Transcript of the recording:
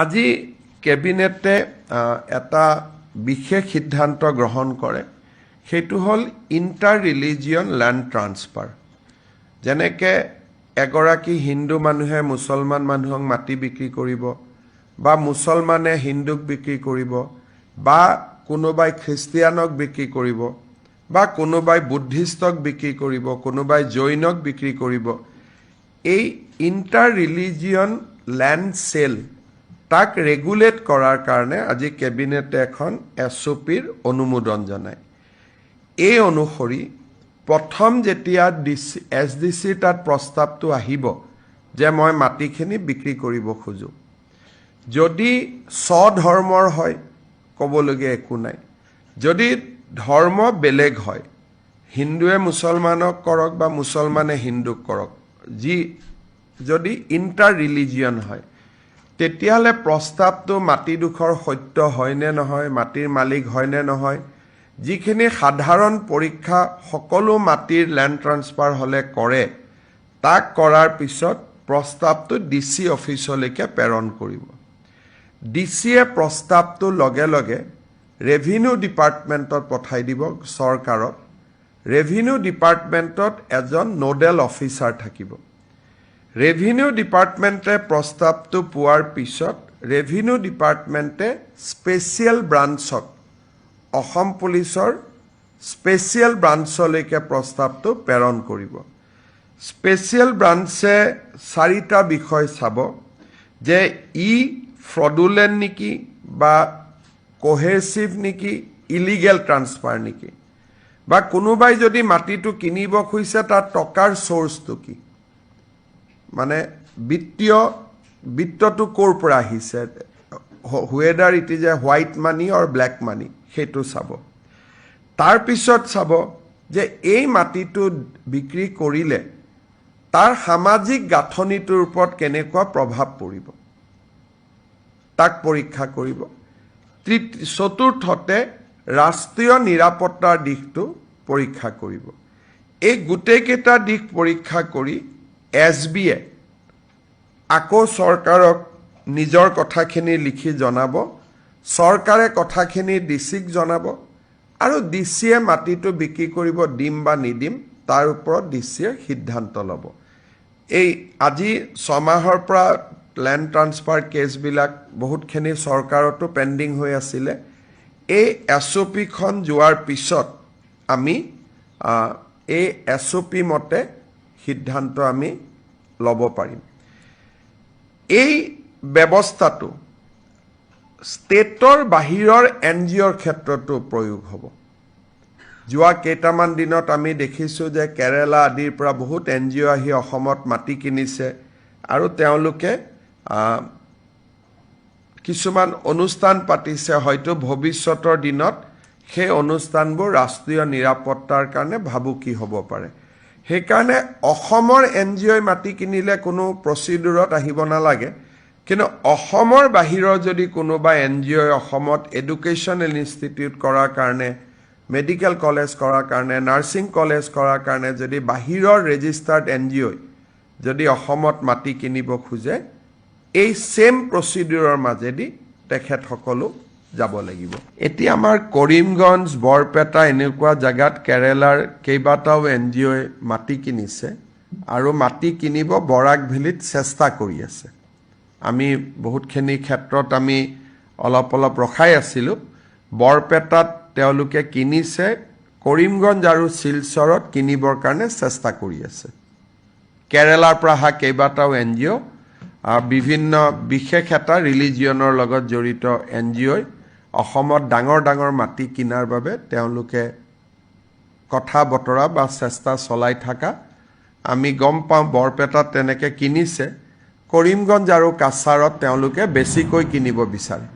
আজি কেবিনেটে এটা বিশেষ সিদ্ধান্ত গ্ৰহণ কৰে সেইটো হল ইন্টাৰ ৰিলিজিয়ন ল্যান্ড ট্ৰান্সফাৰ যেনেকে এগৰাকী হিন্দু মানুহে মুছলমান মানুহক মাটি বিক্ৰী কৰিব বা মুছলমানে হিন্দুক বিক্ৰী কৰিব বা কোনোবাই খ্ৰীষ্টিয়ানক বিক্ৰী কৰিব বা কোনোবাই বুদ্ধিষ্টক বিক্ৰী কৰিব কোনোবাই জৈনক বিক্ৰী কৰিব এই ইন্টাৰ ৰিলিজিয়ন ল্যান্ড সেল তাক ৰেগুলেট কৰাৰ কাৰণে আজি কেবিনেটে এখন এছওপিৰ অনুমোদন জনায় এই অনুসৰি প্ৰথম যেতিয়া এছডিসি তাত প্ৰস্তাৱটো আহিব যে মই মাটিখিনি বিক্ৰী কৰিব খোজো যদি স্বধৰ্মৰ হয় ক'বলগীয়া একো নাই যদি ধৰ্ম বেলেগ হয় হিন্দুৱে মুছলমানক কৰক বা মুছলমানে হিন্দুক কৰক যদি ইন্টাৰ ৰিলিজিয়ন হয় তেতিয়ালে প্ৰস্তাৱটো মাটিডোখৰ সত্য হয় নে নহয় মাটিৰ মালিক হয় নে নহয় যিখিনি সাধাৰণ পৰীক্ষা সকলো মাটিৰ ল্যান্ড ট্ৰান্সফাৰ হলে কৰে তাক কৰাৰ পিছত প্ৰস্তাৱটো ডিসি অফিচলৈকে প্ৰেৰণ কৰিব ডিসিয়ে প্ৰস্তাৱটো লগে লগে ৰেভিনিউ ডিপাৰ্টমেণ্টত পঠাই দিব চৰকাৰত ৰেভিনিউ ডিপাৰ্টমেণ্টত এজন নোডেল অফিচাৰ থাকিব ৰেভিনিউ ডিপাৰ্টমেণ্টে প্ৰস্তাৱটো পোৱাৰ পিছত ৰেভিনিউ ডিপাৰ্টমেণ্টে স্পেচিয়েল ব্ৰাঞ্চক অসম পুলিচৰ স্পেচিয়েল ব্ৰাঞ্চলৈকে প্ৰস্তাৱটো প্ৰেৰণ কৰিব স্পেচিয়েল ব্ৰাঞ্চে চাৰিটা বিষয় চাব যে ই ফ্ৰডুলেন্ট নেকি বা কোহেচিভ নেকি ইলিগেল ট্ৰান্সফাৰ নেকি বা কোনোবাই যদি মাটিটো কিনিব খুজিছে তাৰ টকাৰ সোৰ্সটো কি মানে বিত্তটো ক'ৰ পৰা আহিছে whether it is a white money or black money সেইটো চাব তাৰ পিছত চাব যে এই মাটিটো বিক্ৰী কৰিলে তাৰ সামাজিক গাঁথনিটোৰ ওপৰত কেনেকুৱা প্ৰভাৱ পৰিব তাক পৰীক্ষা কৰিব চতুৰ্থতে ৰাষ্ট্ৰীয় নিৰাপত্তাৰ দিশটো পৰীক্ষা কৰিব এই গোটেইকেইটা দিশ পৰীক্ষা কৰি এছবিয়ে আকৌ চৰকাৰক নিজৰ কথাখিনি লিখি জনাব চৰকাৰে কথাখিনি ডিসিক জনাব আৰু ডিসিয়ে মাটিটো বিক্ৰী কৰিব দিম বা নিদিম তাৰ ওপৰত ডিসিয়ে সিদ্ধান্ত ল'ব এই আজি 6 মাহৰ পৰা ল্যান্ড ট্ৰান্সফাৰ কেছবিলাক বহুতখিনি চৰকাৰতো পেন্ডিং হৈ আছিল এই এছওপি খন যোৱাৰ পিছত আমি এই এছওপি মতে সিদ্ধান্ত আমি ল'ব পাৰিম এই ব্যৱস্থাটো ষ্টেটৰ বাহিৰৰ এনজিঅ'ৰ ক্ষেত্ৰতো প্ৰয়োগ হ'ব যোৱা কেইটামান দিনত আমি দেখিছো যে কেৰালা আদিৰ পৰা বহুত এনজিঅ' আহি অসমত মাটি কিনিছে আৰু তেওঁলোকে কিছুমান অনুষ্ঠান পাতিছে হয়তো ভৱিষ্যতৰ দিনত সেই অনুষ্ঠানবোৰ ৰাষ্ট্ৰীয় নিৰাপত্তাৰ কাৰণে ভাবুকি হ'ব পাৰে সেইকাৰণে অসমৰ এনজিঅ'ই মাটি কিনিলে কোনো প্ৰচিডিউৰত আহিব নালাগে কিন্তু অসমৰ বাহিৰৰ যদি কোনোবা এনজিঅ'ই অসমত এডুকেশ্যনেল ইনষ্টিটিউট কৰাৰ কাৰণে মেডিকেল কলেজ কৰাৰ কাৰণে নাৰ্ছিং কলেজ কৰাৰ কাৰণে যদি বাহিৰৰ ৰেজিষ্টাৰ্ড এনজিঅ'ই যদি অসমত মাটি কিনিব খোজে এই সেম প্ৰচিডিউৰৰ মাজেদি তেখেতসকলো যাব লাগিব এতিয়া আমাৰ কৰিমগঞ্জ বৰপেটা এনেকুৱা জায়গাত কেৰালাৰ কেইবাটাও এনজিঅ'ই মাটি কিনিছে আৰু মাটি কিনিব বৰাক ভেলীত চেষ্টা কৰি আছে আমি বহুতখিনি ক্ষেত্ৰত আমি অলপ ৰখাই আছিলো বৰপেটাত তেওঁলোকে কিনিছে কৰিমগঞ্জ আৰু শিলচৰত কিনিবৰ কাৰণে চেষ্টা কৰি আছে কেৰালাৰ পৰা হা কেইবাটাও এনজিঅ' বিভিন্ন বিশেষ এটা ৰিলিজিয়নৰ লগত জড়িত এনজিঅ'ই অসমত ডাঙৰ মাটি কিনাৰ বাবে তেওঁলোকে কথা বতৰা বা চেষ্টা চলাই থাকা আমি গম পাওঁ বৰপেটাত তেনেকে কিনিছে কৰিমগঞ্জ আৰু কাছাৰত তেওঁলোকে বেছিকৈ কিনিব বিচাৰে